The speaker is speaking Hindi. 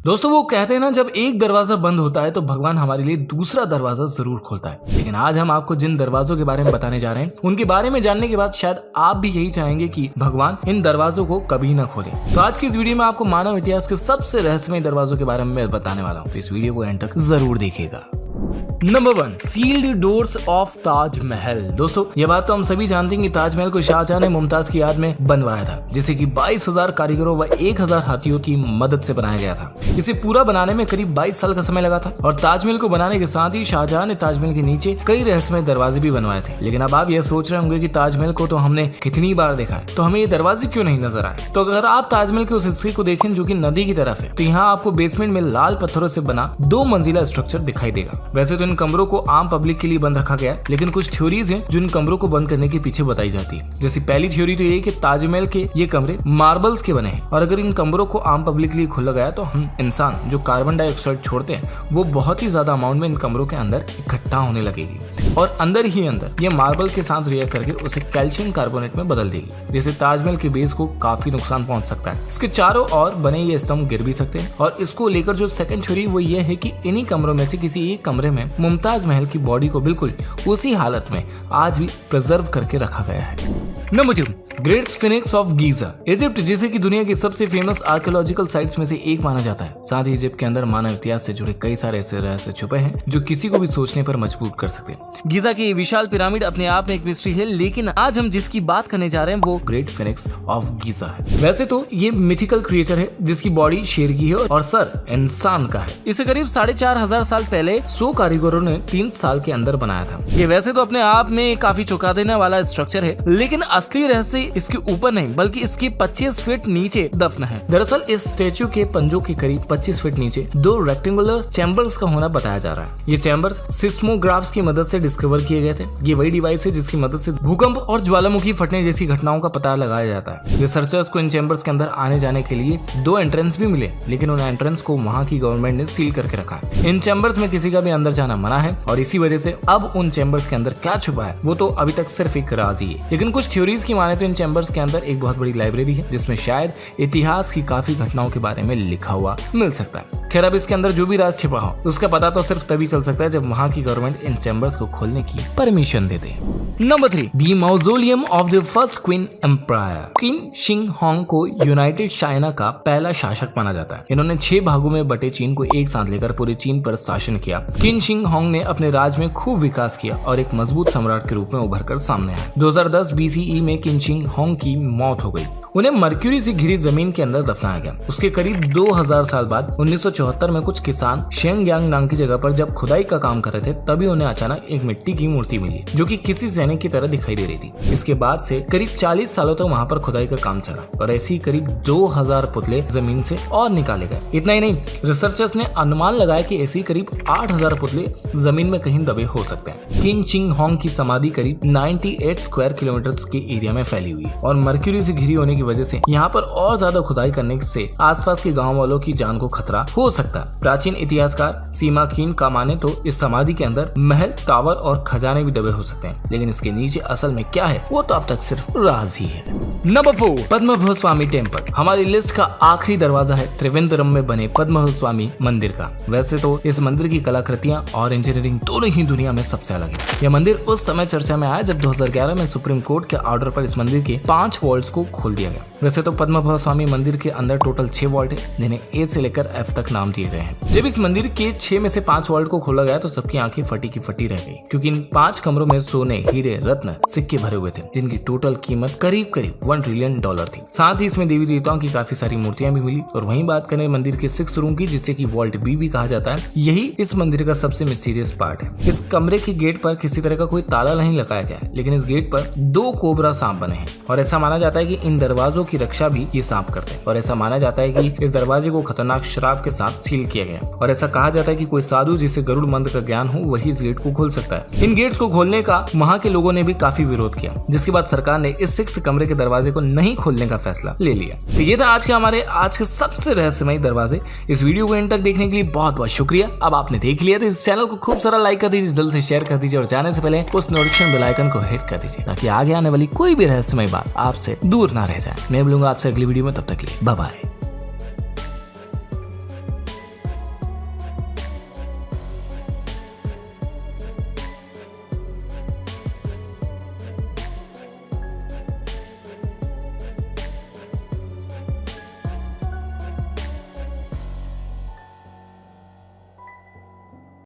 दोस्तों वो कहते हैं ना, जब एक दरवाजा बंद होता है तो भगवान हमारे लिए दूसरा दरवाजा जरूर खोलता है। लेकिन आज हम आपको जिन दरवाजों के बारे में बताने जा रहे हैं उनके बारे में जानने के बाद शायद आप भी यही चाहेंगे कि भगवान इन दरवाजों को कभी ना खोले। तो आज की इस वीडियो में आपको मानव इतिहास के सबसे रहस्यमय दरवाजों के बारे में मैं बताने वाला हूँ, तो इस वीडियो को एंड तक जरूर देखिएगा। Number 1, sealed doors of Taj Mahal. दोस्तों ये बात तो हम सभी जानते हैं कि ताजमहल को शाहजहां ने मुमताज की याद में बनवाया था, जिसे कि 22,000 कारीगरों व 1,000 हाथियों की मदद से बनाया गया था। इसे पूरा बनाने में करीब 22 साल का समय लगा था और ताजमहल को बनाने के साथ ही शाहजहां ने ताजमहल के नीचे कई रहस्यमय दरवाजे भी बनवाए थे। लेकिन अब आप यह सोच रहे होंगे कि ताजमहल को तो हमने कितनी बार देखा है, तो हमें ये दरवाजे क्यों नहीं नजर आए। तो अगर आप ताजमहल के उस हिस्से को देखें जो कि नदी की तरफ है, तो यहाँ आपको बेसमेंट में लाल पत्थरों से बना 2 मंजिला स्ट्रक्चर दिखाई देगा। वैसे तो इन कमरों को आम पब्लिक के लिए बंद रखा गया है, लेकिन कुछ थ्योरीज हैं जो इन कमरों को बंद करने के पीछे बताई जाती है। जैसे पहली थ्योरी तो ये कि ताजमहल के ये कमरे मार्बल्स के बने हैं और अगर इन कमरों को आम पब्लिक के लिए खोला गया तो हम इंसान जो कार्बन डाइऑक्साइड छोड़ते हैं वो बहुत ही ज्यादा अमाउंट में इन कमरों के अंदर इकट्ठा होने लगेगी और अंदर ही अंदर ये मार्बल के साथ रिएक्ट करके उसे कैल्शियम कार्बोनेट में बदल देगी, जिससे ताजमहल के बेस को काफी नुकसान पहुंच सकता है। इसके चारों ओर बने ये स्तंभ गिर भी सकते हैं और इसको लेकर जो सेकंड थ्योरी वो ये है कि इन्हीं कमरों में से किसी एक कमरे में मुमताज महल की बॉडी को बिल्कुल उसी हालत में आज भी प्रिजर्व करके रखा गया है। Number 2, great sphinx of Giza. Egypt जिसे कि दुनिया की सबसे फेमस आर्कियोलॉजिकल साइट्स में से एक माना जाता है, साथ ही इजिप्ट के अंदर मानव इतिहास से जुड़े कई सारे ऐसे रहस्य छुपे हैं जो किसी को भी सोचने पर मजबूर कर सकते हैं। गीजा की विशाल पिरामिड अपने आप में एक मिस्ट्री है, लेकिन आज हम जिसकी बात करने जा रहे हैं वो ग्रेट स्फिंक्स ऑफ गीजा है। वैसे तो ये मिथिकल क्रिएचर है जिसकी बॉडी शेर की है और सर इंसान का है। इसे करीब 4,500 साल पहले 100 कारीगरों ने 3 साल के अंदर बनाया था। ये वैसे तो अपने आप में काफी चौंका देने वाला स्ट्रक्चर है, लेकिन असली रहस्य इसके ऊपर नहीं बल्कि इसके 25 फीट नीचे दफन है। दरअसल इस स्टेच्यू के पंजों के करीब 25 फीट नीचे 2 रेक्टेंगुलर चैम्बर्स का होना बताया जा रहा है। ये चैम्बर्स सिस्मोग्राफ्स की मदद से डिस्कवर किए गए थे। ये वही डिवाइस है जिसकी मदद से भूकंप और ज्वालामुखी फटने जैसी घटनाओं का पता लगाया जाता है। रिसर्चर्स को इन चैम्बर्स के अंदर आने जाने के लिए 2 एंट्रेंस भी मिले, लेकिन उन एंट्रेंस को वहाँ की गवर्नमेंट ने सील करके रखा है। इन चैम्बर्स में किसी का भी अंदर जाना मना है और इसी वजह से अब उन चैम्बर्स के अंदर क्या छुपा है वो तो अभी तक सिर्फ एक राज ही है। लेकिन कुछ थ्योरीज की माने तो इन चैम्बर्स के अंदर एक बहुत बड़ी लाइब्रेरी है जिसमें शायद इतिहास की काफी घटनाओं के बारे में लिखा हुआ मिल सकता है। खैर अब इसके अंदर जो भी राज छिपा हो उसका पता तो सिर्फ तभी चल सकता है जब वहाँ की गवर्नमेंट इन चैम्बर्स को खोलने की परमिशन दे दे। Number 3, the mausoleum of the first queen empire. King शिंग होंग को यूनाइटेड चाइना का पहला शासक माना जाता है। इन्होंने 6 भागों में बटे चीन को एक साथ लेकर पूरे चीन पर शासन किया। किंग शिंग होंग ने अपने राज में खूब विकास किया और एक मजबूत सम्राट के रूप में उभर कर सामने आया। 2010 BCE में किंग शिंग होंग की मौत हो गई। उन्हें मर्क्यूरी से घिरी जमीन के अंदर दफनाया गया। उसके करीब 2000 साल बाद 1974 में कुछ किसान शेंगयांग नाम की जगह पर जब खुदाई का काम कर रहे थे तभी उन्हें अचानक एक मिट्टी की मूर्ति मिली जो कि किसी सैनिक की तरह दिखाई दे रही थी। इसके बाद से करीब 40 सालों तक वहाँ पर खुदाई का काम चला और ऐसी करीब 2000 पुतले जमीन से और निकाले गए। इतना ही नहीं, रिसर्चर्स ने अनुमान लगाया कि ऐसी करीब 8000 पुतले जमीन में कहीं दबे हो सकते हैं। किंग शिंग होंग की समाधि करीब 98 स्क्वायर किलोमीटर के एरिया में फैली हुई है और मर्क्यूरी से घिरी होने की वजह से यहाँ पर और ज्यादा खुदाई करने से आसपास के गांव वालों की जान को खतरा हो सकता है। प्राचीन इतिहासकार सीमा कीन का माने तो इस समाधि के अंदर महल, टावर और खजाने भी दबे हो सकते हैं, लेकिन इसके नीचे असल में क्या है वो तो अब तक सिर्फ राज ही है। नंबर 4, पद्मनाभ स्वामी टेम्पल। हमारी लिस्ट का आखिरी दरवाजा है त्रिवेंद्रम में बने पद्मनाभ स्वामी मंदिर का। वैसे तो इस मंदिर की कलाकृतियां और इंजीनियरिंग दोनों ही दुनिया में सबसे अलग है। यह मंदिर उस समय चर्चा में आया जब 2011 में सुप्रीम कोर्ट के ऑर्डर पर इस मंदिर के 5 वॉल्ट्स को खोल दिया गया। वैसे तो पद्मनाभ स्वामी मंदिर के अंदर टोटल 6 वॉल्ट है जिन्हें A से लेकर F तक नाम दिए गए हैं। जब इस मंदिर के 6 में से 5 वॉल्ट को खोला गया तो सबकी आंखें फटी की फटी रह गई, क्योंकि इन 5 कमरों में सोने, हीरे, रत्न, सिक्के भरे हुए थे जिनकी टोटल कीमत करीब करीब $1 ट्रिलियन थी। साथ ही इसमें देवी देवताओं की काफी सारी मूर्तियां भी मिली। और वहीं बात करें मंदिर के 6th रूम की, जिसे कि वॉल्ट B भी कहा जाता है, यही इस मंदिर का सबसे मिस्टीरियस पार्ट है। इस कमरे के गेट पर किसी तरह का कोई ताला नहीं लगाया गया है, लेकिन इस गेट पर 2 कोबरा सांप बने हैं और ऐसा माना जाता है कि इन दरवाजों की रक्षा भी ये सांप करते हैं। और ऐसा माना जाता है कि इस दरवाजे को खतरनाक शराब के साथ सील किया गया और ऐसा कहा जाता है कि कोई साधु जिसे गरुड़ मंत्र का ज्ञान हो वही इस गेट को खोल सकता है। इन गेट्स को खोलने का वहाँ के लोगों ने भी काफी विरोध किया, जिसके बाद सरकार ने इस 6th कमरे के दरवाजे को नहीं खोलने का फैसला ले लिया। तो ये था आज के सबसे रहस्यमय दरवाजे। इस वीडियो को एंड तक देखने के लिए बहुत बहुत शुक्रिया। अब आपने देख लिया तो इस चैनल को खूब सारा लाइक कर दीजिए, दिल से शेयर कर दीजिए और जाने से पहले उस नोटिफिकेशन बेल आइकन को हिट कर दीजिए ताकि आगे आने वाली कोई भी रहस्यमय बात आपसे दूर ना रह जाए। मैं मिलूंगा आपसे अगली वीडियो में, तब तक के लिए बाय बाय।